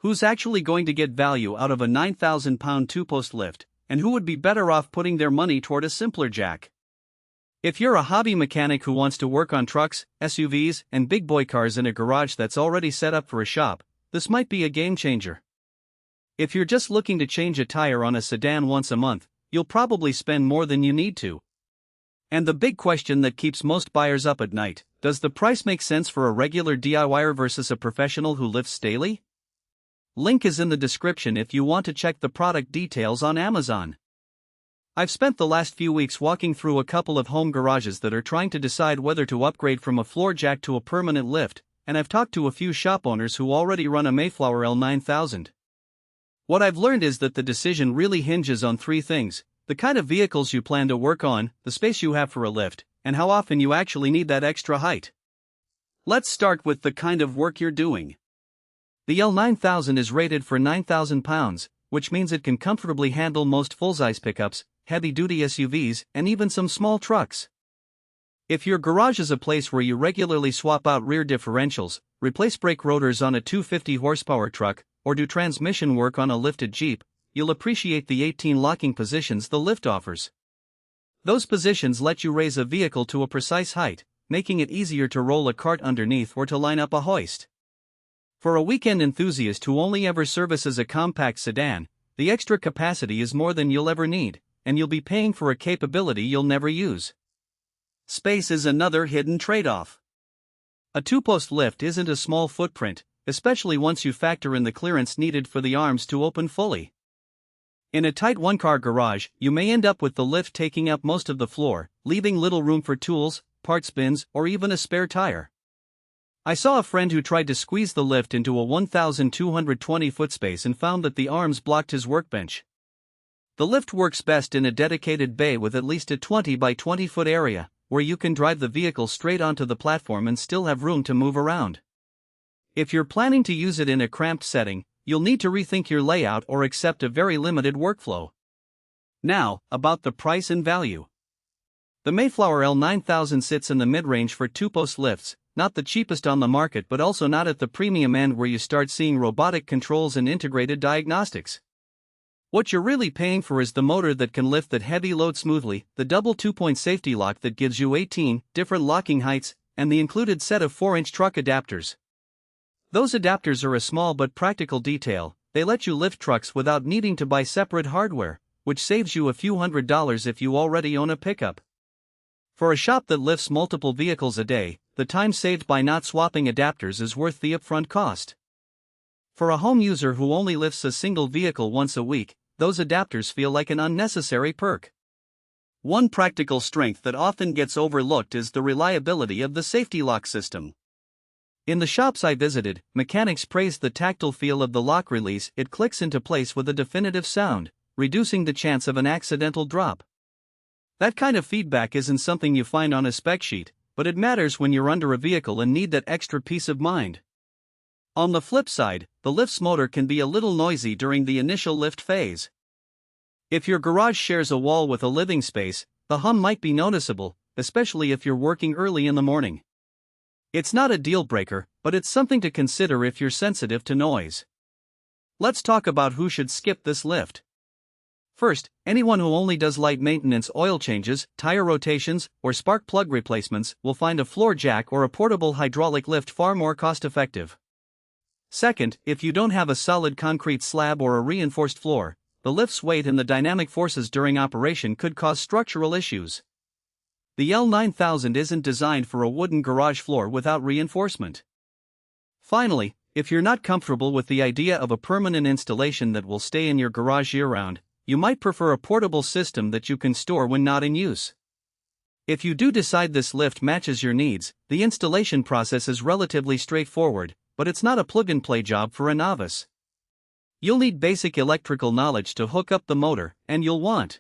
Who's actually going to get value out of a 9,000-pound two-post lift, and who would be better off putting their money toward a simpler jack? If you're a hobby mechanic who wants to work on trucks, SUVs, and big boy cars in a garage that's already set up for a shop, this might be a game changer. If you're just looking to change a tire on a sedan once a month, you'll probably spend more than you need to. And the big question that keeps most buyers up at night, does the price make sense for a regular DIYer versus a professional who lifts daily? Link is in the description if you want to check the product details on Amazon. I've spent the last few weeks walking through a couple of home garages that are trying to decide whether to upgrade from a floor jack to a permanent lift, and I've talked to a few shop owners who already run a MAYFLOWER L9000. What I've learned is that the decision really hinges on three things: the kind of vehicles you plan to work on, the space you have for a lift, and how often you actually need that extra height. Let's start with the kind of work you're doing. The L9000 is rated for 9,000 pounds, which means it can comfortably handle most full-size pickups, heavy-duty SUVs, and even some small trucks. If your garage is a place where you regularly swap out rear differentials, replace brake rotors on a 250 horsepower truck, or do transmission work on a lifted Jeep, you'll appreciate the 18 locking positions the lift offers. Those positions let you raise a vehicle to a precise height, making it easier to roll a cart underneath or to line up a hoist. For a weekend enthusiast who only ever services a compact sedan, the extra capacity is more than you'll ever need, and you'll be paying for a capability you'll never use. Space is another hidden trade-off. A two-post lift isn't a small footprint, especially once you factor in the clearance needed for the arms to open fully. In a tight one-car garage, you may end up with the lift taking up most of the floor, leaving little room for tools, parts bins, or even a spare tire. I saw a friend who tried to squeeze the lift into a 1,220-foot space and found that the arms blocked his workbench. The lift works best in a dedicated bay with at least a 20 by 20-foot area, where you can drive the vehicle straight onto the platform and still have room to move around. If you're planning to use it in a cramped setting, you'll need to rethink your layout or accept a very limited workflow. Now, about the price and value. The MAYFLOWER L9000 sits in the mid-range for two-post lifts, not the cheapest on the market but also not at the premium end where you start seeing robotic controls and integrated diagnostics. What you're really paying for is the motor that can lift that heavy load smoothly, the double 2-point safety lock that gives you 18 different locking heights, and the included set of 4-inch truck adapters. Those adapters are a small but practical detail. They let you lift trucks without needing to buy separate hardware, which saves you a few $100s if you already own a pickup. For a shop that lifts multiple vehicles a day, the time saved by not swapping adapters is worth the upfront cost. For a home user who only lifts a single vehicle once a week, those adapters feel like an unnecessary perk. One practical strength that often gets overlooked is the reliability of the safety lock system. In the shops I visited, mechanics praised the tactile feel of the lock release. It clicks into place with a definitive sound, reducing the chance of an accidental drop. That kind of feedback isn't something you find on a spec sheet, but it matters when you're under a vehicle and need that extra peace of mind. On the flip side, the lift's motor can be a little noisy during the initial lift phase. If your garage shares a wall with a living space, the hum might be noticeable, especially if you're working early in the morning. It's not a deal breaker, but it's something to consider if you're sensitive to noise. Let's talk about who should skip this lift. First, anyone who only does light maintenance oil changes, tire rotations, or spark plug replacements will find a floor jack or a portable hydraulic lift far more cost-effective. Second, if you don't have a solid concrete slab or a reinforced floor, the lift's weight and the dynamic forces during operation could cause structural issues. The L9000 isn't designed for a wooden garage floor without reinforcement. Finally, if you're not comfortable with the idea of a permanent installation that will stay in your garage year-round, you might prefer a portable system that you can store when not in use. If you do decide this lift matches your needs, the installation process is relatively straightforward, but it's not a plug-and-play job for a novice. You'll need basic electrical knowledge to hook up the motor, and you'll want